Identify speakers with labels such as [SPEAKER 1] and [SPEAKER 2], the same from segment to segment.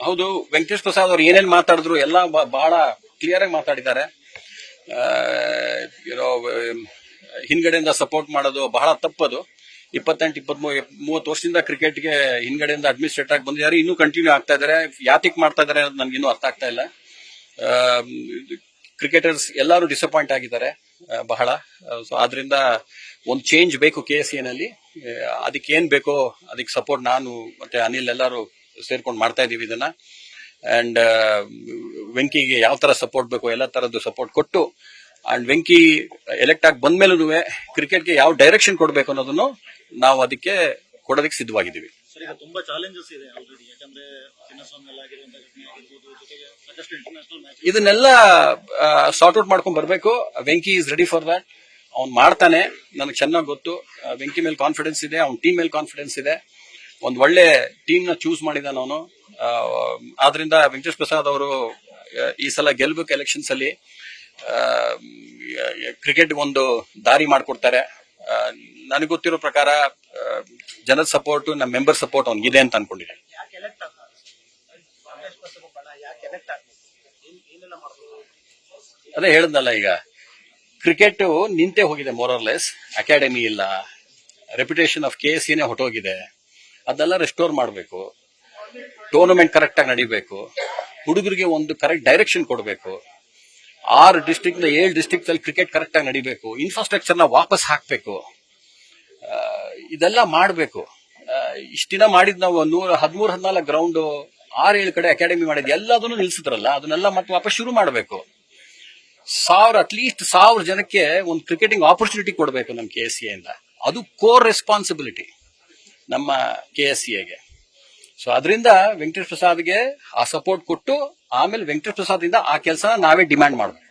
[SPEAKER 1] ಹೌದು, ವೆಂಕಟೇಶ್ ಪ್ರಸಾದ್ ಅವರು ಏನೇನ್ ಮಾತಾಡಿದ್ರು ಎಲ್ಲ ಬಹಳ ಕ್ಲಿಯರ್ ಆಗಿ ಮಾತಾಡಿದ್ದಾರೆ. ಏನೋ ಹಿಂದ್ಗಡೆಯಿಂದ ಸಪೋರ್ಟ್ ಮಾಡೋದು ಬಹಳ ತಪ್ಪದು. 28, 30 ವರ್ಷದಿಂದ ಕ್ರಿಕೆಟ್ಗೆ ಹಿಂದ್ಗಡೆಯಿಂದ ಅಡ್ಮಿನಿಸ್ಟ್ರೇಟರ್ ಆಗಿ ಬಂದಿದ್ದಾರೆ, ಇನ್ನೂ ಕಂಟಿನ್ಯೂ ಆಗ್ತಾ ಇದ್ದಾರೆ. ಯಾತಿಕ್ ಮಾಡ್ತಾ ಇದ್ದಾರೆ ಅನ್ನೋದು ನನ್ಗಿನ್ನೂ ಅರ್ಥ ಆಗ್ತಾ ಇಲ್ಲ. ಕ್ರಿಕೆಟರ್ಸ್ ಎಲ್ಲರೂ ಡಿಸಪಾಯಿಂಟ್ ಆಗಿದ್ದಾರೆ ಬಹಳ. ಸೊ ಆದ್ರಿಂದ ಒಂದು ಚೇಂಜ್ ಬೇಕು KSE ನಲ್ಲಿ. ಅದಕ್ಕೆ ಏನ್ ಬೇಕೋ ಅದಕ್ಕೆ ಸಪೋರ್ಟ್ ನಾನು ಮತ್ತೆ ಅನಿಲ್ ಎಲ್ಲರೂ ಸೇರ್ಕೊಂಡು ಮಾಡ್ತಾ ಇದೀವಿ ಇದನ್ನ. ಅಂಡ್ ವೆಂಕಿಗೆ ಯಾವ ತರ ಸಪೋರ್ಟ್ ಬೇಕೋ ಎಲ್ಲ ತರದ್ದು ಸಪೋರ್ಟ್ ಕೊಟ್ಟು, ಅಂಡ್ ವೆಂಕಿ ಎಲೆಕ್ಟ್ ಆಗಿ ಬಂದ್ಮೇಲೂ ಕ್ರಿಕೆಟ್ಗೆ ಯಾವ ಡೈರೆಕ್ಷನ್ ಕೊಡಬೇಕು ಅನ್ನೋದನ್ನು ನಾವು ಅದಕ್ಕೆ ಕೊಡೋದಕ್ಕೆ ಸಿದ್ಧವಾಗಿದ್ದೀವಿ.
[SPEAKER 2] ತುಂಬಾ ಚಾಲೆಂಜಸ್ ಇದೆ ಆಲ್ರೆಡಿ, ಯಾಕಂದ್ರೆ
[SPEAKER 1] ಇದನ್ನೆಲ್ಲ ಸಾರ್ಟ್ ಔಟ್ ಮಾಡ್ಕೊಂಡ್ ಬರ್ಬೇಕು. Venky is ready for that. ಅವ್ನು ಮಾಡ್ತಾನೆ, ನನಗೆ ಚೆನ್ನಾಗಿ ಗೊತ್ತು. ವೆಂಕಿ ಮೇಲೆ ಕಾನ್ಫಿಡೆನ್ಸ್ ಇದೆ, ಅವ್ನ ಟೀಮ್ ಮೇಲೆ ಕಾನ್ಫಿಡೆನ್ಸ್ ಇದೆ. ಒಂದ್ ಒಳ್ಳೆ ಟೀಮ್ ನ ಚೂಸ್ ಮಾಡಿದಾನ ಅವನು. ಆದ್ರಿಂದ ವೆಂಕಟೇಶ್ ಪ್ರಸಾದ್ ಅವರು ಈ ಸಲ ಗೆಲ್ಬೇಕು ಎಲೆಕ್ಷನ್ಸ್ ಅಲ್ಲಿ. ಕ್ರಿಕೆಟ್ ಒಂದು ದಾರಿ ಮಾಡ್ಕೊಡ್ತಾರೆ. ನನಗೆ ಗೊತ್ತಿರೋ ಪ್ರಕಾರ ಜನರ ಸಪೋರ್ಟ್, ನಮ್ಮ ಮೆಂಬರ್ ಸಪೋರ್ಟ್ ಅವ್ನಿಗಿದೆ ಅಂತ ಅನ್ಕೊಂಡಿದ್ದೀನಿ. ಅದೇ ಹೇಳಿದ್ನಲ್ಲ, ಈಗ ಕ್ರಿಕೆಟ್ ನಿಂತೇ ಹೋಗಿದೆ ಮೋರರ್ಲೆಸ್. ಅಕಾಡೆಮಿ ಇಲ್ಲ, ರೆಪ್ಯುಟೇಷನ್ ಆಫ್ KSE ಹೊಟ್ಟೋಗಿದೆ. ಅದೆಲ್ಲ ರೆಸ್ಟೋರ್ ಮಾಡಬೇಕು. ಟೂರ್ನಮೆಂಟ್ ಕರೆಕ್ಟ್ ಆಗಿ ನಡೀಬೇಕು. ಹುಡುಗರಿಗೆ ಒಂದು ಕರೆಕ್ಟ್ ಡೈರೆಕ್ಷನ್ ಕೊಡಬೇಕು. 6 ಡಿಸ್ಟ್ರಿಕ್ಟ್ 7 ಡಿಸ್ಟ್ರಿಕ್ಟ್ ಅಲ್ಲಿ ಕ್ರಿಕೆಟ್ ಕರೆಕ್ಟ್ ಆಗಿ ನಡೀಬೇಕು. ಇನ್ಫ್ರಾಸ್ಟ್ರಕ್ಚರ್ ನ ವಾಪಸ್ ಹಾಕ್ಬೇಕು. ಇದೆಲ್ಲ ಮಾಡಬೇಕು. ಇಷ್ಟ ದಿನ ಮಾಡಿದ್ ನಾವು 13-14 ಗ್ರೌಂಡ್, 6-7 ಕಡೆ ಅಕಾಡೆಮಿ ಮಾಡಿದ್ ಎಲ್ಲದನ್ನು ನಿಲ್ಸಿದ್ರಲ್ಲ, ಅದನ್ನೆಲ್ಲ ಮತ್ತೆ ವಾಪಸ್ ಶುರು ಮಾಡಬೇಕು. ಅಟ್ಲೀಸ್ಟ್ 1000 ಜನಕ್ಕೆ ಒಂದು ಕ್ರಿಕೆಟಿಂಗ್ ಆಪರ್ಚುನಿಟಿ ಕೊಡಬೇಕು ನಮ್ಮ KSE ಇಂದ. ಅದು ಕೋರ್ ರೆಸ್ಪಾನ್ಸಿಬಿಲಿಟಿ ನಮ್ಮ KSEಗೆ. ಸೊ ಅದರಿಂದ ವೆಂಕಟೇಶ್ ಪ್ರಸಾದ್ಗೆ ಆ ಸಪೋರ್ಟ್ ಕೊಟ್ಟು, ಆಮೇಲೆ ವೆಂಕಟೇಶ್ ಪ್ರಸಾದ್ ಇಂದ ಆ ಕೆಲಸ ನಾವೇ ಡಿಮ್ಯಾಂಡ್ ಮಾಡಬೇಕು.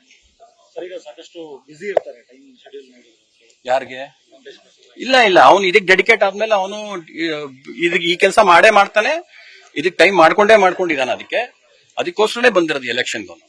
[SPEAKER 2] ಸಾಕಷ್ಟು ಬಿಸಿ ಇರ್ತಾರೆ, ಟೈಮ್ ಶೆಡ್ಯೂಲ್
[SPEAKER 1] ಯಾರಿಗೆ ಇಲ್ಲ, ಅವನು ಇದಕ್ಕೆ ಡೆಡಿಕೇಟ್ ಆದ್ಮೇಲೆ ಅವನು ಈ ಕೆಲಸ ಮಾಡೇ ಮಾಡ್ತಾನೆ. ಇದಕ್ಕೆ ಟೈಮ್ ಮಾಡ್ಕೊಂಡಿದ್ದಾನೆ. ಅದಕ್ಕೋಸ್ಕರನೇ ಬಂದಿರೋದು ಎಲೆಕ್ಷನ್ಗೆ ಅವನು.